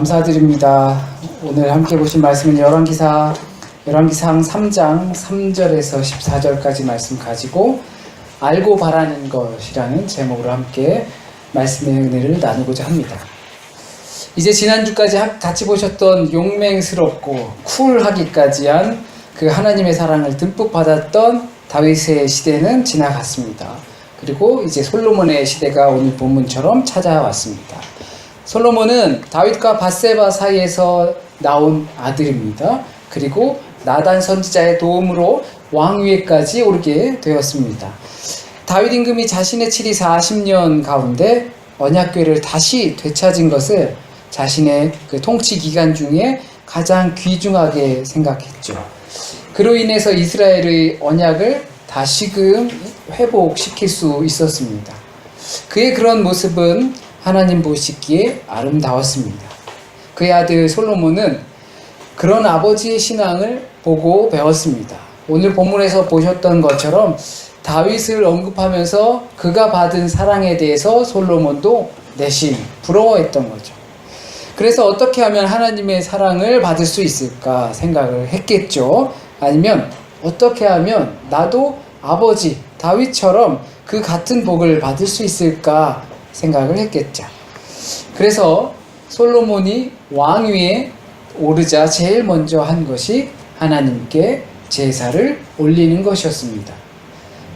감사드립니다. 오늘 함께 보신 말씀은 열왕기상 3장 3절에서 14절까지 말씀 가지고 알고 바라는 것이라는 제목으로 함께 말씀의 은혜를 나누고자 합니다. 이제 지난주까지 같이 보셨던 용맹스럽고 쿨하기까지 한 그 하나님의 사랑을 듬뿍 받았던 다윗의 시대는 지나갔습니다. 그리고 이제 솔로몬의 시대가 오늘 본문처럼 찾아왔습니다. 솔로몬은 다윗과 밧세바 사이에서 나온 아들입니다. 그리고 나단 선지자의 도움으로 왕위에까지 오르게 되었습니다. 다윗 임금이 자신의 치리 40년 가운데 언약궤를 다시 되찾은 것을 자신의 그 통치 기간 중에 가장 귀중하게 생각했죠. 그로 인해서 이스라엘의 언약을 다시금 회복시킬 수 있었습니다. 그의 그런 모습은 하나님 보시기에 아름다웠습니다. 그의 아들 솔로몬은 그런 아버지의 신앙을 보고 배웠습니다. 오늘 본문에서 보셨던 것처럼 다윗을 언급하면서 그가 받은 사랑에 대해서 솔로몬도 내심 부러워했던 거죠. 그래서 어떻게 하면 하나님의 사랑을 받을 수 있을까 생각을 했겠죠. 아니면 어떻게 하면 나도 아버지 다윗처럼 그 같은 복을 받을 수 있을까 생각을 했겠죠. 그래서 솔로몬이 왕위에 오르자 제일 먼저 한 것이 하나님께 제사를 올리는 것이었습니다.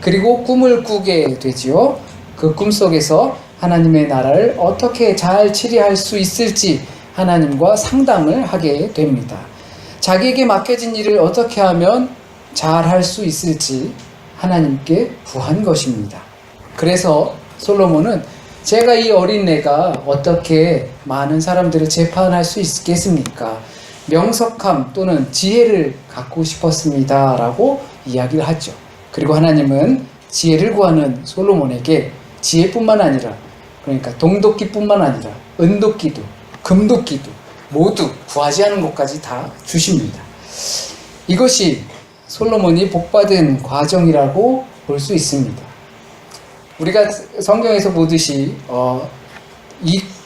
그리고 꿈을 꾸게 되지요. 그 꿈속에서 하나님의 나라를 어떻게 잘 치리할 수 있을지 하나님과 상담을 하게 됩니다. 자기에게 맡겨진 일을 어떻게 하면 잘 할 수 있을지 하나님께 구한 것입니다. 그래서 솔로몬은 제가 이 어린애가 어떻게 많은 사람들을 재판할 수 있겠습니까? 명석함 또는 지혜를 갖고 싶었습니다 라고 이야기를 하죠. 그리고 하나님은 지혜를 구하는 솔로몬에게 지혜뿐만 아니라, 그러니까 동도끼뿐만 아니라 은도끼도 금도끼도 모두 구하지 않은 것까지 다 주십니다. 이것이 솔로몬이 복받은 과정이라고 볼 수 있습니다. 우리가 성경에서 보듯이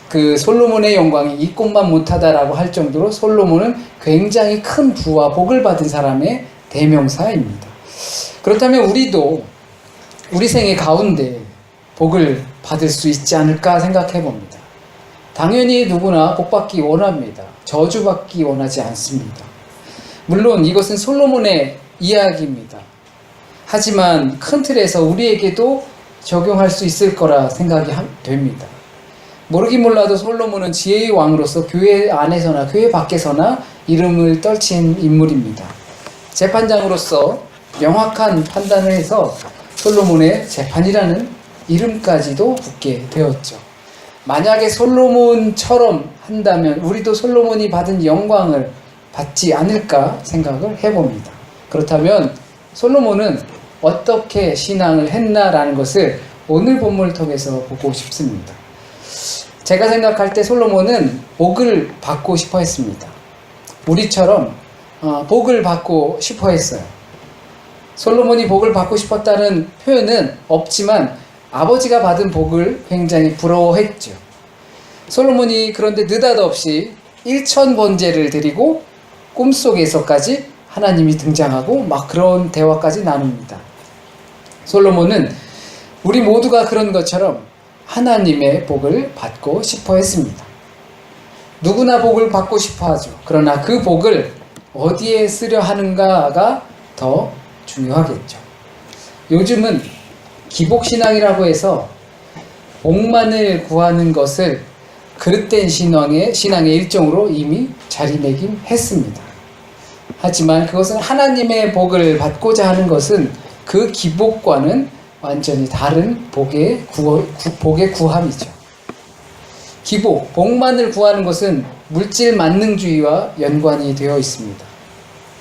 그 솔로몬의 영광이 이 것만 못하다라고 할 정도로 솔로몬은 굉장히 큰 부와 복을 받은 사람의 대명사입니다. 그렇다면 우리도 우리 생애 가운데 복을 받을 수 있지 않을까 생각해 봅니다. 당연히 누구나 복받기 원합니다. 저주받기 원하지 않습니다. 물론 이것은 솔로몬의 이야기입니다. 하지만 큰 틀에서 우리에게도 적용할 수 있을 거라 생각이 됩니다. 모르긴 몰라도 솔로몬은 지혜의 왕으로서 교회 안에서나 교회 밖에서나 이름을 떨친 인물입니다. 재판장으로서 명확한 판단을 해서 솔로몬의 재판이라는 이름까지도 붙게 되었죠. 만약에 솔로몬처럼 한다면 우리도 솔로몬이 받은 영광을 받지 않을까 생각을 해봅니다. 그렇다면 솔로몬은 어떻게 신앙을 했나라는 것을 오늘 본문을 통해서 보고 싶습니다. 제가 생각할 때 솔로몬은 복을 받고 싶어 했습니다. 우리처럼 복을 받고 싶어 했어요. 솔로몬이 복을 받고 싶었다는 표현은 없지만 아버지가 받은 복을 굉장히 부러워했죠. 솔로몬이 그런데 느닷없이 1000번제를 드리고 꿈속에서까지 하나님이 등장하고 막 그런 대화까지 나눕니다. 솔로몬은 우리 모두가 그런 것처럼 하나님의 복을 받고 싶어 했습니다. 누구나 복을 받고 싶어 하죠. 그러나 그 복을 어디에 쓰려 하는가가 더 중요하겠죠. 요즘은 기복신앙이라고 해서 복만을 구하는 것을 그릇된 신앙의 일종으로 이미 자리매김했습니다. 하지만 그것은 하나님의 복을 받고자 하는 것은 그 기복과는 완전히 다른 복의 구함이죠. 기복, 복만을 구하는 것은 물질 만능주의와 연관이 되어 있습니다.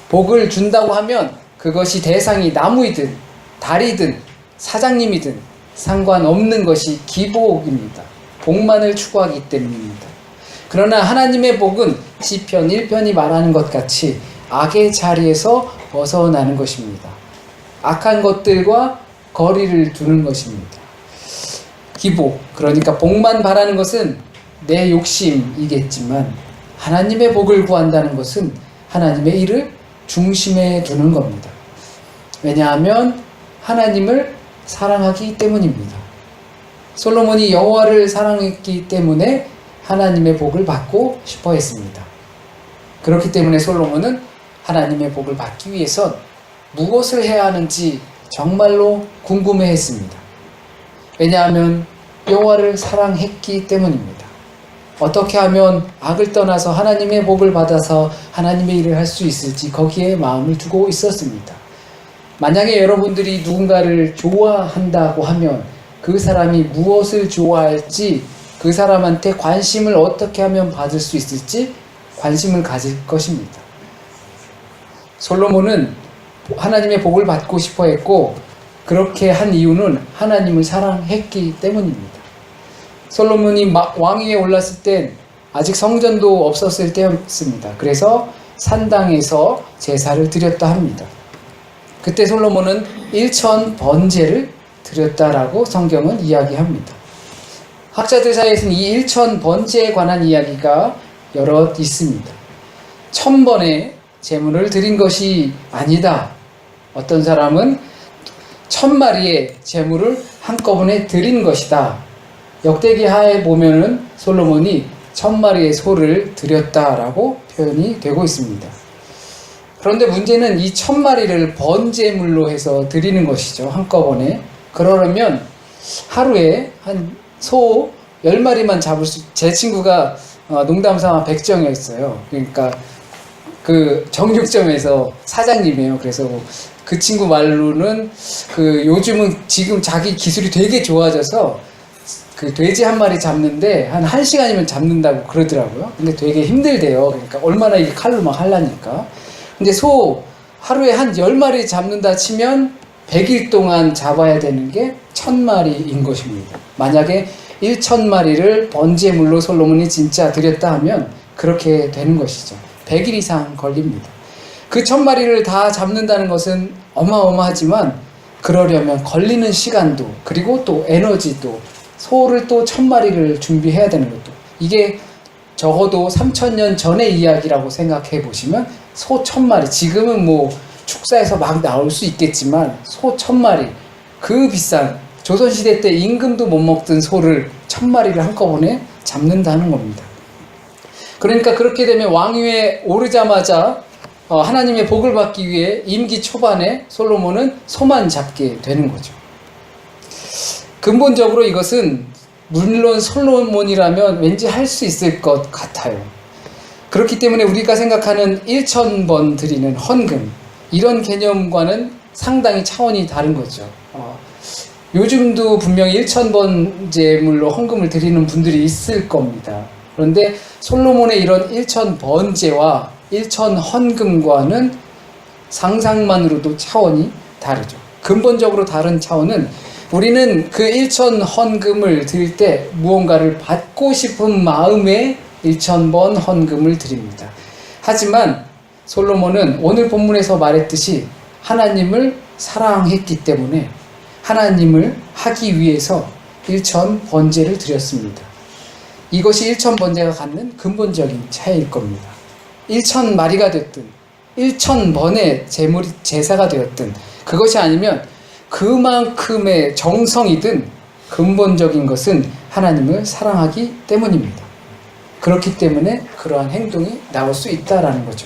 복을 준다고 하면 그것이 대상이 나무이든 달이든 사장님이든 상관없는 것이 기복입니다. 복만을 추구하기 때문입니다. 그러나 하나님의 복은 시편 1편이 말하는 것 같이 악의 자리에서 벗어나는 것입니다. 악한 것들과 거리를 두는 것입니다. 기복, 그러니까 복만 바라는 것은 내 욕심이겠지만 하나님의 복을 구한다는 것은 하나님의 일을 중심에 두는 겁니다. 왜냐하면 하나님을 사랑하기 때문입니다. 솔로몬이 여호와를 사랑했기 때문에 하나님의 복을 받고 싶어 했습니다. 그렇기 때문에 솔로몬은 하나님의 복을 받기 위해선 무엇을 해야 하는지 정말로 궁금해했습니다. 왜냐하면 여호와를 사랑했기 때문입니다. 어떻게 하면 악을 떠나서 하나님의 복을 받아서 하나님의 일을 할 수 있을지 거기에 마음을 두고 있었습니다. 만약에 여러분들이 누군가를 좋아한다고 하면 그 사람이 무엇을 좋아할지, 그 사람한테 관심을 어떻게 하면 받을 수 있을지 관심을 가질 것입니다. 솔로몬은 하나님의 복을 받고 싶어 했고, 그렇게 한 이유는 하나님을 사랑했기 때문입니다. 솔로몬이 왕위에 올랐을 땐 아직 성전도 없었을 때였습니다. 그래서 산당에서 제사를 드렸다 합니다. 그때 솔로몬은 1천 번제를 드렸다라고 성경은 이야기합니다. 학자들 사이에서는 이 1천 번제에 관한 이야기가 여러 있습니다. 1000번의 제물을 드린 것이 아니다. 어떤 사람은 1000마리의 제물을 한꺼번에 드린 것이다. 역대기하에 보면은 솔로몬이 1000마리의 소를 드렸다라고 표현이 되고 있습니다. 그런데 문제는 이 1000마리를 번제물로 해서 드리는 것이죠. 한꺼번에. 그러려면 하루에 한 소 10마리만 잡을 수, 제 친구가 농담삼아 백정이었어요. 그러니까 그 정육점에서 사장님이에요. 그래서 그 친구 말로는 그 요즘은 지금 자기 기술이 되게 좋아져서 그 돼지 한 마리 잡는데 한 1시간이면 잡는다고 그러더라고요. 근데 되게 힘들대요. 그러니까 얼마나 이 칼로 막 하려니까. 근데 소 하루에 한 10마리 잡는다 치면 100일 동안 잡아야 되는 게 1000마리인 것입니다. 만약에 1000마리를 번제물로 솔로몬이 진짜 드렸다 하면 그렇게 되는 것이죠. 100일 이상 걸립니다. 그 1000마리를 다 잡는다는 것은 어마어마하지만 그러려면 걸리는 시간도, 그리고 또 에너지도, 소를 또 1000마리를 준비해야 되는 것도, 이게 적어도 3000년 전의 이야기라고 생각해 보시면 소 1000마리, 지금은 뭐 축사에서 막 나올 수 있겠지만 소 1000마리, 그 비싼 조선시대 때 임금도 못 먹던 소를 1000마리를 한꺼번에 잡는다는 겁니다. 그러니까 그렇게 되면 왕위에 오르자마자 하나님의 복을 받기 위해 임기 초반에 솔로몬은 소만 잡게 되는 거죠. 근본적으로 이것은 물론 솔로몬이라면 왠지 할 수 있을 것 같아요. 그렇기 때문에 우리가 생각하는 1000번 드리는 헌금, 이런 개념과는 상당히 차원이 다른 거죠. 요즘도 분명히 1000번 제물로 헌금을 드리는 분들이 있을 겁니다. 그런데 솔로몬의 이런 1000번제와 1000 헌금과는 상상만으로도 차원이 다르죠. 근본적으로 다른 차원은, 우리는 그 1000 헌금을 드릴 때 무언가를 받고 싶은 마음에 1000번 헌금을 드립니다. 하지만 솔로몬은 오늘 본문에서 말했듯이 하나님을 사랑했기 때문에 하나님을 하기 위해서 1000 번제를 드렸습니다. 이것이 1000 번제가 갖는 근본적인 차이일 겁니다. 1000마리가 됐든 1000번의 제사가 되었든 그것이 아니면 그만큼의 정성이든 근본적인 것은 하나님을 사랑하기 때문입니다. 그렇기 때문에 그러한 행동이 나올 수 있다라는 거죠.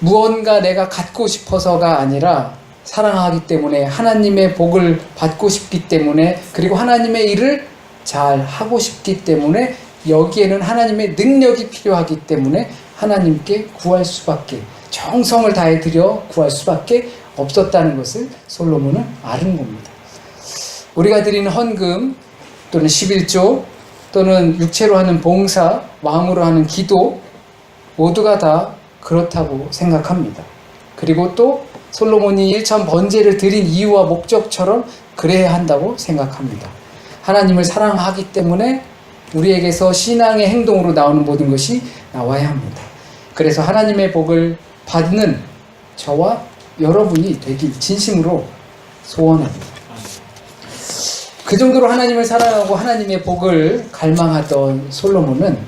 무언가 내가 갖고 싶어서가 아니라 사랑하기 때문에, 하나님의 복을 받고 싶기 때문에, 그리고 하나님의 일을 잘 하고 싶기 때문에, 여기에는 하나님의 능력이 필요하기 때문에 하나님께 구할 수밖에, 정성을 다해 드려 구할 수밖에 없었다는 것을 솔로몬은 아는 겁니다. 우리가 드리는 헌금 또는 11조 또는 육체로 하는 봉사, 마음으로 하는 기도, 모두가 다 그렇다고 생각합니다. 그리고 또 솔로몬이 1000 번제를 드린 이유와 목적처럼 그래야 한다고 생각합니다. 하나님을 사랑하기 때문에 우리에게서 신앙의 행동으로 나오는 모든 것이 나와야 합니다. 그래서 하나님의 복을 받는 저와 여러분이 되길 진심으로 소원합니다. 그 정도로 하나님을 사랑하고 하나님의 복을 갈망하던 솔로몬은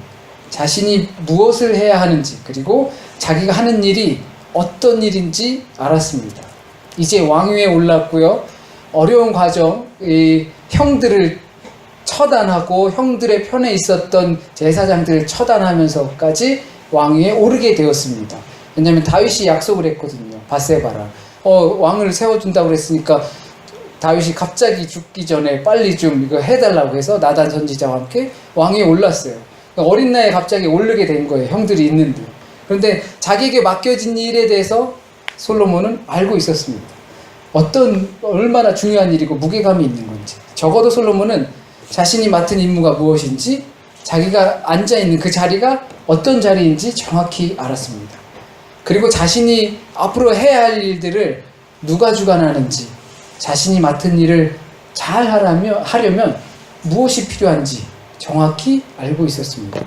자신이 무엇을 해야 하는지, 그리고 자기가 하는 일이 어떤 일인지 알았습니다. 이제 왕위에 올랐고요. 어려운 과정, 이 형들을 처단하고 형들의 편에 있었던 제사장들을 처단하면서까지 왕위에 오르게 되었습니다. 왜냐하면 다윗이 약속을 했거든요. 밧세바랑 왕을 세워준다고 그랬으니까 다윗이 갑자기 죽기 전에 빨리 좀 이거 해달라고 해서 나단 선지자와 함께 왕위에 올랐어요. 그러니까 어린 나이에 갑자기 오르게 된 거예요. 형들이 있는데. 그런데 자기에게 맡겨진 일에 대해서 솔로몬은 알고 있었습니다. 얼마나 중요한 일이고 무게감이 있는 건지. 적어도 솔로몬은 자신이 맡은 임무가 무엇인지, 자기가 앉아있는 그 자리가 어떤 자리인지 정확히 알았습니다. 그리고 자신이 앞으로 해야 할 일들을 누가 주관하는지, 자신이 맡은 일을 잘 하려면 무엇이 필요한지 정확히 알고 있었습니다.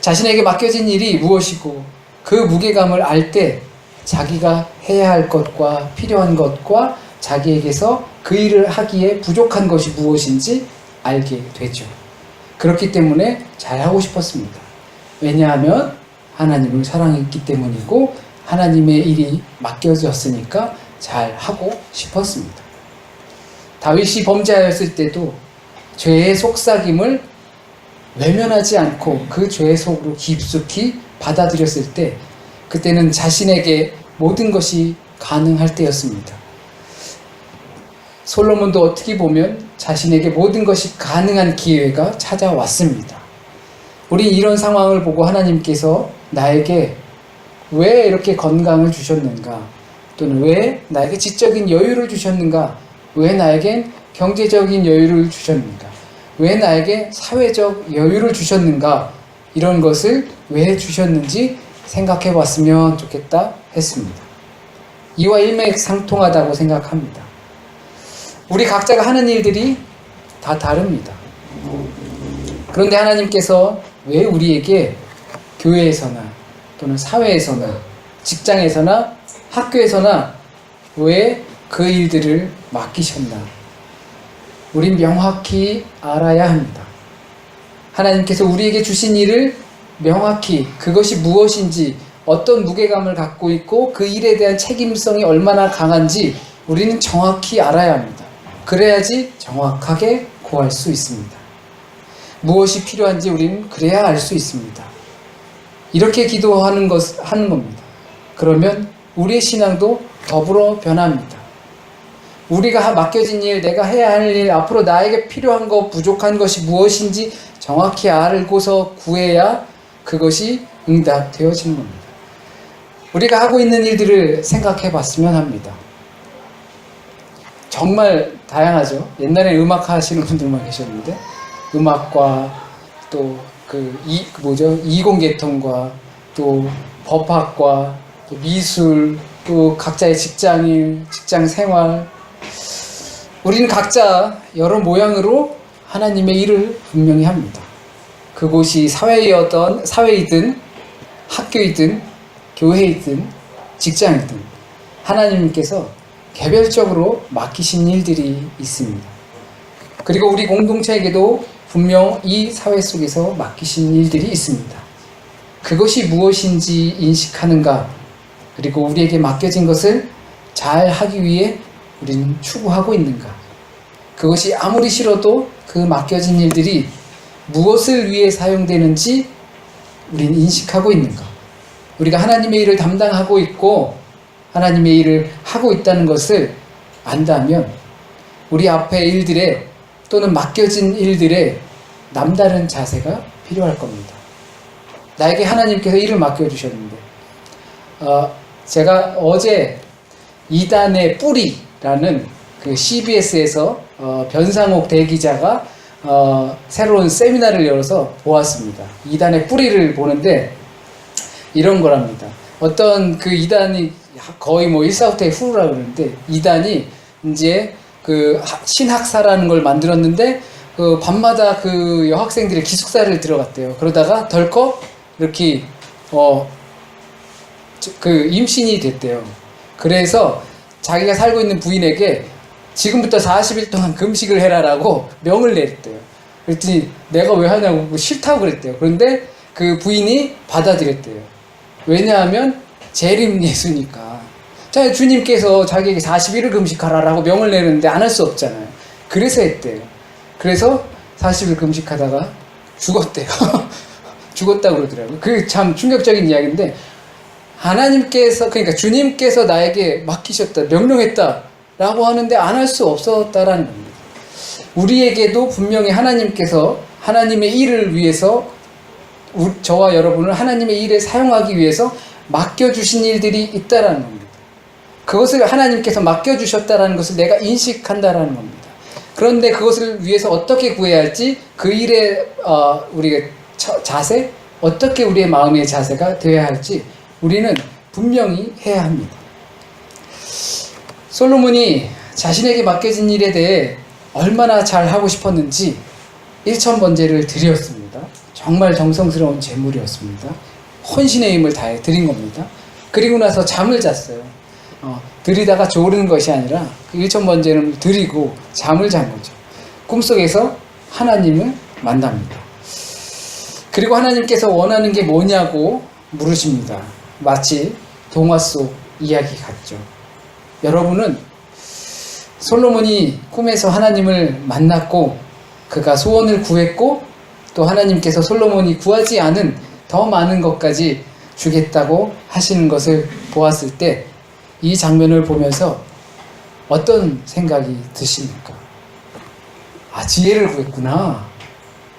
자신에게 맡겨진 일이 무엇이고 그 무게감을 알 때 자기가 해야 할 것과 필요한 것과 자기에게서 그 일을 하기에 부족한 것이 무엇인지 알게 되죠. 그렇기 때문에 잘하고 싶었습니다. 왜냐하면 하나님을 사랑했기 때문이고 하나님의 일이 맡겨졌으니까 잘하고 싶었습니다. 다윗이 범죄하였을 때도 죄의 속삭임을 외면하지 않고 그 죄의 속으로 깊숙이 받아들였을 때, 그때는 자신에게 모든 것이 가능할 때였습니다. 솔로몬도 어떻게 보면 자신에게 모든 것이 가능한 기회가 찾아왔습니다. 우리 이런 상황을 보고 하나님께서 나에게 왜 이렇게 건강을 주셨는가, 또는 왜 나에게 지적인 여유를 주셨는가, 왜 나에겐 경제적인 여유를 주셨는가, 왜 나에게 사회적 여유를 주셨는가, 이런 것을 왜 주셨는지 생각해 봤으면 좋겠다 했습니다. 이와 일맥상통하다고 생각합니다. 우리 각자가 하는 일들이 다 다릅니다. 그런데 하나님께서 왜 우리에게 교회에서나 또는 사회에서나 직장에서나 학교에서나 왜 그 일들을 맡기셨나? 우린 명확히 알아야 합니다. 하나님께서 우리에게 주신 일을 명확히, 그것이 무엇인지, 어떤 무게감을 갖고 있고 그 일에 대한 책임성이 얼마나 강한지 우리는 정확히 알아야 합니다. 그래야지 정확하게 구할 수 있습니다. 무엇이 필요한지 우리는 그래야 알 수 있습니다. 이렇게 기도하는 겁니다. 그러면 우리의 신앙도 더불어 변합니다. 우리가 맡겨진 일, 내가 해야 할 일, 앞으로 나에게 필요한 것, 부족한 것이 무엇인지 정확히 알고서 구해야 그것이 응답되어지는 겁니다. 우리가 하고 있는 일들을 생각해 봤으면 합니다. 정말 다양하죠. 옛날에 음악 하시는 분들만 계셨는데, 음악과 또 이공계통과 또 법학과 또 미술, 또 각자의 직장인, 직장 생활, 우리는 각자 여러 모양으로 하나님의 일을 분명히 합니다. 그곳이 사회이든 학교이든 교회이든 직장이든 하나님께서 개별적으로 맡기신 일들이 있습니다. 그리고 우리 공동체에게도 분명 이 사회 속에서 맡기신 일들이 있습니다. 그것이 무엇인지 인식하는가, 그리고 우리에게 맡겨진 것을 잘 하기 위해 우리는 추구하고 있는가, 그것이 아무리 싫어도 그 맡겨진 일들이 무엇을 위해 사용되는지 우리는 인식하고 있는가, 우리가 하나님의 일을 담당하고 있고 하나님의 일을 하고 있다는 것을 안다면 우리 앞의 일들에 또는 맡겨진 일들에 남다른 자세가 필요할 겁니다. 나에게 하나님께서 일을 맡겨주셨는데, 제가 어제 이단의 뿌리라는 그 CBS에서 변상옥 대기자가 새로운 세미나를 열어서 보았습니다. 이단의 뿌리를 보는데 이런 거랍니다. 어떤 그 이단이 거의 뭐 일사후퇴 후라고 그러는데, 이단이 이제 그 신학사라는 걸 만들었는데 그 밤마다 그 여학생들의 기숙사를 들어갔대요. 그러다가 덜컥 이렇게 그 임신이 됐대요. 그래서 자기가 살고 있는 부인에게 지금부터 40일 동안 금식을 해라라고 명을 내렸대요. 그랬더니 내가 왜 하냐고 싫다고 그랬대요. 그런데 그 부인이 받아들였대요. 왜냐하면 재림 예수니까. 자, 주님께서 자기에게 40일을 금식하라라고 명을 내는데 안 할 수 없잖아요. 그래서 했대요. 그래서 40일 금식하다가 죽었대요. 죽었다고 그러더라고요. 그게 참 충격적인 이야기인데, 하나님께서, 그러니까 주님께서 나에게 맡기셨다, 명령했다라고 하는데 안 할 수 없었다라는 겁니다. 우리에게도 분명히 하나님께서 하나님의 일을 위해서 저와 여러분을 하나님의 일에 사용하기 위해서 맡겨주신 일들이 있다라는 겁니다. 그것을 하나님께서 맡겨주셨다라는 것을 내가 인식한다라는 겁니다. 그런데 그것을 위해서 어떻게 구해야 할지, 그 일에 우리가 자세, 어떻게 우리의 마음의 자세가 되어야 할지 우리는 분명히 해야 합니다. 솔로몬이 자신에게 맡겨진 일에 대해 얼마나 잘 하고 싶었는지 1,000번제를 드렸습니다. 정말 정성스러운 제물이었습니다. 헌신의 힘을 다해 드린 겁니다. 그리고 나서 잠을 잤어요. 드리다가 졸은 것이 아니라 1,000번제를 드리고 잠을 잔 거죠. 꿈속에서 하나님을 만납니다. 그리고 하나님께서 원하는 게 뭐냐고 물으십니다. 마치 동화 속 이야기 같죠. 여러분은 솔로몬이 꿈에서 하나님을 만났고 그가 소원을 구했고 또 하나님께서 솔로몬이 구하지 않은 더 많은 것까지 주겠다고 하시는 것을 보았을 때 이 장면을 보면서 어떤 생각이 드십니까? 아, 지혜를 구했구나.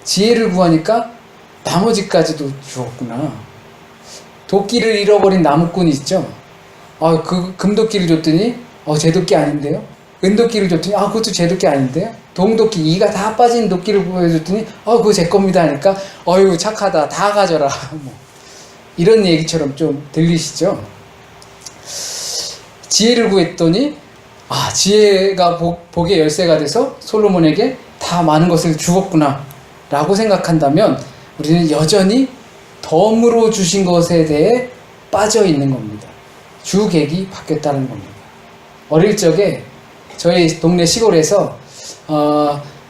지혜를 구하니까 나머지까지도 주었구나. 도끼를 잃어버린 나무꾼이 있죠. 그 금도끼를 줬더니 제 도끼 아닌데요. 은도끼를 줬더니 그것도 제 도끼 아닌데요. 동도끼, 이가 다 빠진 도끼를 보여줬더니 그거 제 겁니다 하니까 어휴 착하다, 다 가져라. 이런 얘기처럼 좀 들리시죠? 지혜를 구했더니 지혜가 복의 열쇠가 돼서 솔로몬에게 다 많은 것을 주었구나 라고 생각한다면 우리는 여전히 덤으로 주신 것에 대해 빠져 있는 겁니다. 주객이 바뀌었다는 겁니다. 어릴 적에 저희 동네 시골에서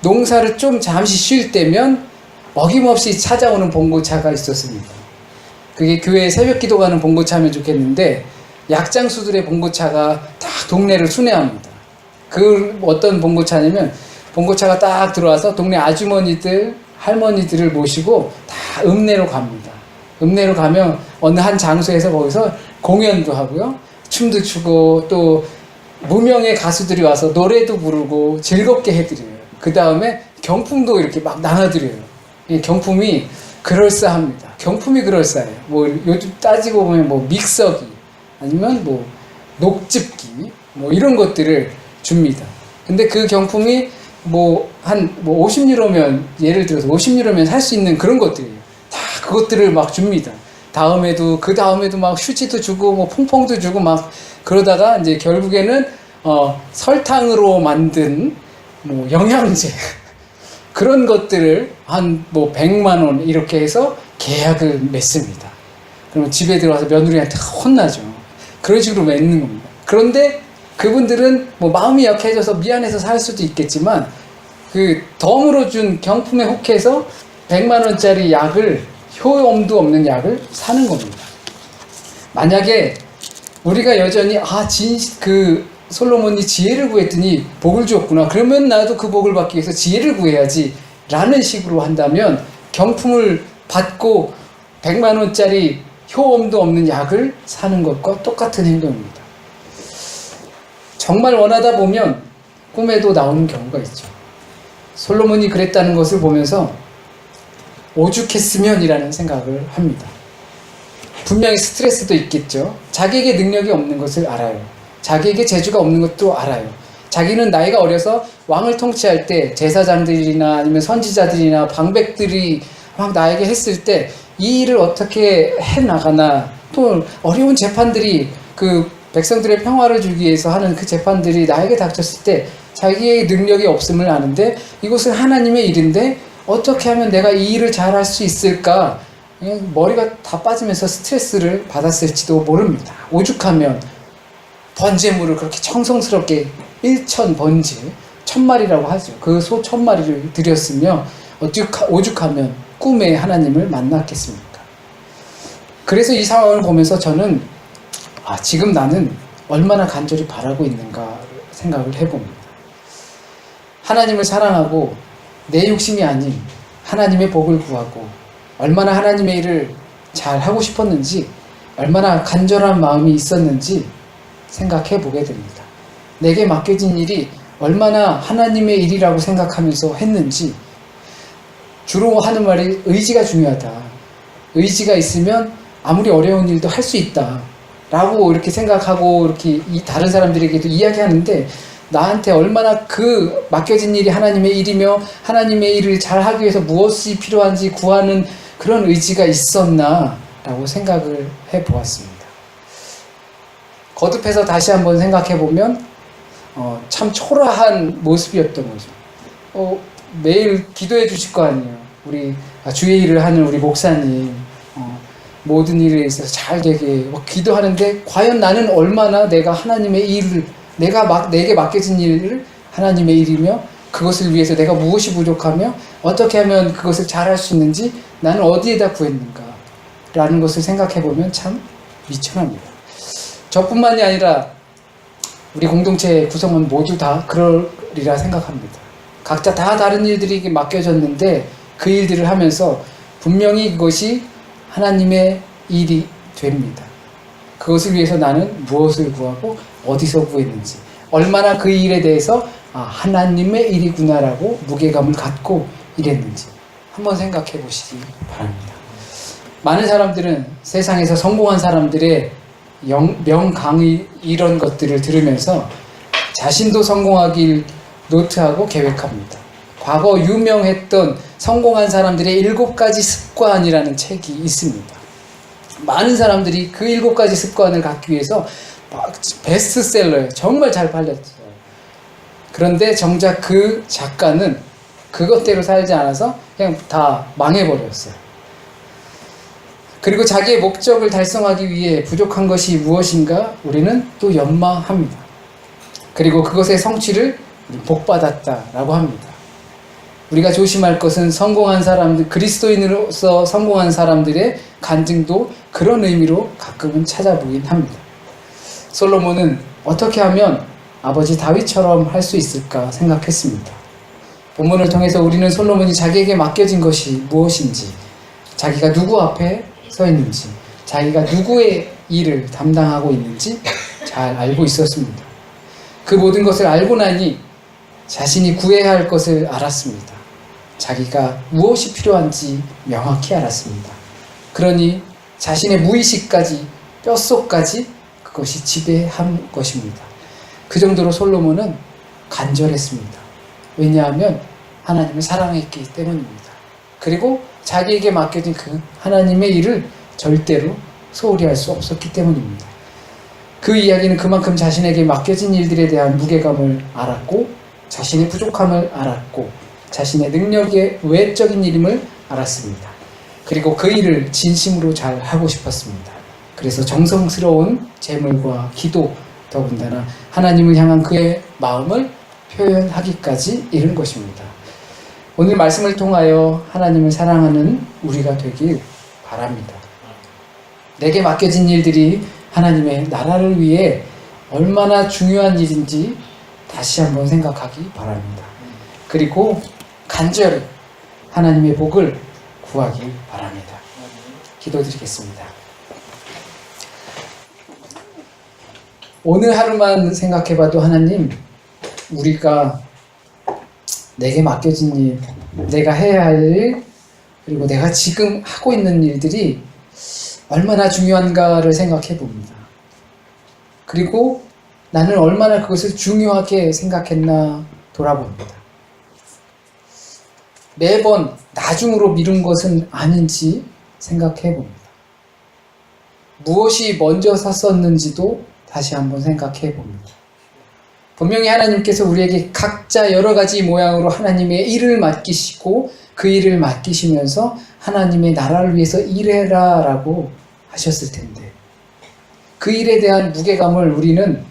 농사를 좀 잠시 쉴 때면 어김없이 찾아오는 봉고차가 있었습니다. 그게 교회에 새벽 기도 가는 봉고차면 좋겠는데 약장수들의 봉고차가 다 동네를 순회합니다. 그 어떤 봉고차냐면 봉고차가 딱 들어와서 동네 아주머니들, 할머니들을 모시고 다 읍내로 갑니다. 읍내로 가면 어느 한 장소에서 거기서 공연도 하고요. 춤도 추고 또 무명의 가수들이 와서 노래도 부르고 즐겁게 해드려요. 그 다음에 경품도 이렇게 막 나눠드려요. 이 경품이 그럴싸합니다. 경품이 그럴싸해요. 요즘 따지고 보면 믹서기 아니면 녹즙기 이런 것들을 줍니다. 근데 그 경품이 한 50유로면 예를 들어서 50유로면 살 수 있는 그런 것들이에요. 다 그것들을 막 줍니다. 그 다음에도 막 휴지도 주고 퐁퐁도 주고 막 그러다가 이제 결국에는 설탕으로 만든 영양제 그런 것들을 한 100만 원 이렇게 해서 계약을 맺습니다. 그러면 집에 들어와서 며느리한테 혼나죠. 그런 식으로 맺는 겁니다. 그런데 그분들은 마음이 약해져서 미안해서 살 수도 있겠지만 그 덤으로 준 경품에 혹해서 100만 원짜리 약을, 효험도 없는 약을 사는 겁니다. 만약에 우리가 여전히 솔로몬이 지혜를 구했더니 복을 주었구나, 그러면 나도 그 복을 받기 위해서 지혜를 구해야지 라는 식으로 한다면 경품을 받고 100만 원짜리 효험도 없는 약을 사는 것과 똑같은 행동입니다. 정말 원하다 보면 꿈에도 나오는 경우가 있죠. 솔로몬이 그랬다는 것을 보면서 오죽했으면 이라는 생각을 합니다. 분명히 스트레스도 있겠죠. 자기에게 능력이 없는 것을 알아요. 자기에게 재주가 없는 것도 알아요. 자기는 나이가 어려서 왕을 통치할 때 제사장들이나 아니면 선지자들이나 방백들이 막 나에게 했을 때 이 일을 어떻게 해나가나, 또 어려운 재판들이 그 백성들의 평화를 주기 위해서 하는 그 재판들이 나에게 닥쳤을 때 자기의 능력이 없음을 아는데 이것은 하나님의 일인데 어떻게 하면 내가 이 일을 잘할 수 있을까, 머리가 다 빠지면서 스트레스를 받았을지도 모릅니다. 오죽하면 번제물을 그렇게 청성스럽게 1,000번제, 1,000마리라고 하죠. 그 소 1,000마리를 드렸으며 오죽하면 꿈에 하나님을 만났겠습니까? 그래서 이 상황을 보면서 저는 지금 나는 얼마나 간절히 바라고 있는가 생각을 해봅니다. 하나님을 사랑하고 내 욕심이 아닌 하나님의 복을 구하고 얼마나 하나님의 일을 잘 하고 싶었는지, 얼마나 간절한 마음이 있었는지 생각해 보게 됩니다. 내게 맡겨진 일이 얼마나 하나님의 일이라고 생각하면서 했는지. 주로 하는 말이 의지가 중요하다. 의지가 있으면 아무리 어려운 일도 할 수 있다 라고 이렇게 생각하고 이렇게 다른 사람들에게도 이야기하는데, 나한테 얼마나 그 맡겨진 일이 하나님의 일이며 하나님의 일을 잘 하기 위해서 무엇이 필요한지 구하는 그런 의지가 있었나 라고 생각을 해보았습니다. 거듭해서 다시 한번 생각해보면 참 초라한 모습이었던 거죠. 매일 기도해 주실 거 아니에요. 우리 주의 일을 하는 우리 목사님, 모든 일에 있어서 잘 되게 기도하는데, 과연 나는 얼마나 내가 하나님의 일을, 내게 맡겨진 일을 하나님의 일이며 그것을 위해서 내가 무엇이 부족하며 어떻게 하면 그것을 잘 할 수 있는지 나는 어디에다 구했는가 라는 것을 생각해보면 참 미천합니다. 저뿐만이 아니라 우리 공동체 구성원 모두 다 그러리라 생각합니다. 각자 다 다른 일들이 맡겨졌는데 그 일들을 하면서 분명히 그것이 하나님의 일이 됩니다. 그것을 위해서 나는 무엇을 구하고 어디서 구했는지, 얼마나 그 일에 대해서 하나님의 일이구나라고 무게감을 갖고 일했는지 한번 생각해 보시기 바랍니다. 많은 사람들은 세상에서 성공한 사람들의 명강의 이런 것들을 들으면서 자신도 성공하길 노트하고 계획합니다. 과거 유명했던 성공한 사람들의 7가지 습관이라는 책이 있습니다. 많은 사람들이 그 7가지 습관을 갖기 위해서 베스트셀러에 정말 잘 팔렸어요. 그런데 정작 그 작가는 그것대로 살지 않아서 그냥 다 망해버렸어요. 그리고 자기의 목적을 달성하기 위해 부족한 것이 무엇인가 우리는 또 연마합니다. 그리고 그것의 성취를 복받았다라고 합니다. 우리가 조심할 것은 성공한 사람들, 그리스도인으로서 성공한 사람들의 간증도 그런 의미로 가끔은 찾아보긴 합니다. 솔로몬은 어떻게 하면 아버지 다윗처럼 할 수 있을까 생각했습니다. 본문을 통해서 우리는 솔로몬이 자기에게 맡겨진 것이 무엇인지, 자기가 누구 앞에 서 있는지, 자기가 누구의 일을 담당하고 있는지 잘 알고 있었습니다. 그 모든 것을 알고 나니 자신이 구해야 할 것을 알았습니다. 자기가 무엇이 필요한지 명확히 알았습니다. 그러니 자신의 무의식까지, 뼛속까지 그것이 지배한 것입니다. 그 정도로 솔로몬은 간절했습니다. 왜냐하면 하나님을 사랑했기 때문입니다. 그리고 자기에게 맡겨진 그 하나님의 일을 절대로 소홀히 할 수 없었기 때문입니다. 그 이야기는 그만큼 자신에게 맡겨진 일들에 대한 무게감을 알았고, 자신의 부족함을 알았고, 자신의 능력의 외적인 일임을 알았습니다. 그리고 그 일을 진심으로 잘 하고 싶었습니다. 그래서 정성스러운 제물과 기도, 더군다나 하나님을 향한 그의 마음을 표현하기까지 이른 것입니다. 오늘 말씀을 통하여 하나님을 사랑하는 우리가 되길 바랍니다. 내게 맡겨진 일들이 하나님의 나라를 위해 얼마나 중요한 일인지 다시 한번 생각하기 바랍니다. 그리고 간절히 하나님의 복을 구하길 바랍니다. 기도드리겠습니다. 오늘 하루만 생각해봐도 하나님, 우리가 내게 맡겨진 일, 내가 해야 할 일, 그리고 내가 지금 하고 있는 일들이 얼마나 중요한가를 생각해 봅니다. 그리고 나는 얼마나 그것을 중요하게 생각했나 돌아봅니다. 매번 나중으로 미룬 것은 아닌지 생각해 봅니다. 무엇이 먼저 섰었는지도 다시 한번 생각해 봅니다. 분명히 하나님께서 우리에게 각자 여러 가지 모양으로 하나님의 일을 맡기시고 그 일을 맡기시면서 하나님의 나라를 위해서 일해라 라고 하셨을 텐데, 그 일에 대한 무게감을 우리는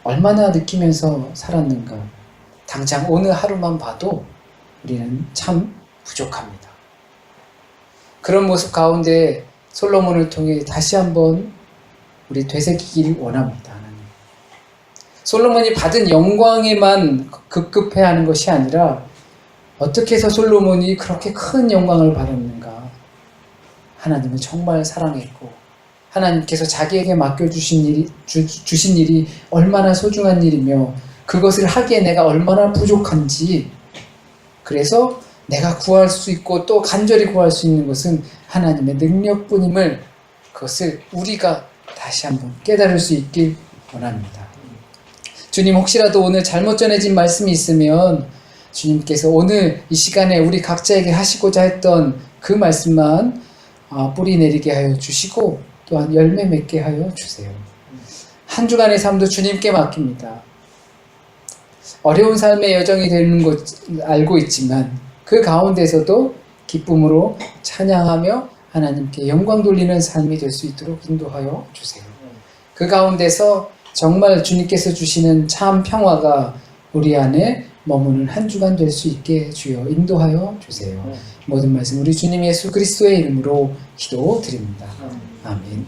얼마나 느끼면서 살았는가. 당장 오늘 하루만 봐도 우리는 참 부족합니다. 그런 모습 가운데 솔로몬을 통해 다시 한번 우리 되새기길 원합니다. 하나님. 솔로몬이 받은 영광에만 급급해하는 것이 아니라 어떻게 해서 솔로몬이 그렇게 큰 영광을 받았는가? 하나님은 정말 사랑했고 하나님께서 자기에게 맡겨주신 주신 일이 얼마나 소중한 일이며 그것을 하기에 내가 얼마나 부족한지, 그래서 내가 구할 수 있고 또 간절히 구할 수 있는 것은 하나님의 능력뿐임을, 그것을 우리가 다시 한번 깨달을 수 있길 원합니다. 주님, 혹시라도 오늘 잘못 전해진 말씀이 있으면 주님께서 오늘 이 시간에 우리 각자에게 하시고자 했던 그 말씀만 뿌리 내리게 하여 주시고 또한 열매 맺게 하여 주세요. 한 주간의 삶도 주님께 맡깁니다. 어려운 삶의 여정이 되는 것 알고 있지만 그 가운데서도 기쁨으로 찬양하며 하나님께 영광 돌리는 삶이 될 수 있도록 인도하여 주세요. 그 가운데서 정말 주님께서 주시는 참 평화가 우리 안에 머무는 한 주간 될 수 있게 주여 인도하여 주세요. 모든 말씀 우리 주님 예수 그리스도의 이름으로 기도드립니다. 아멘.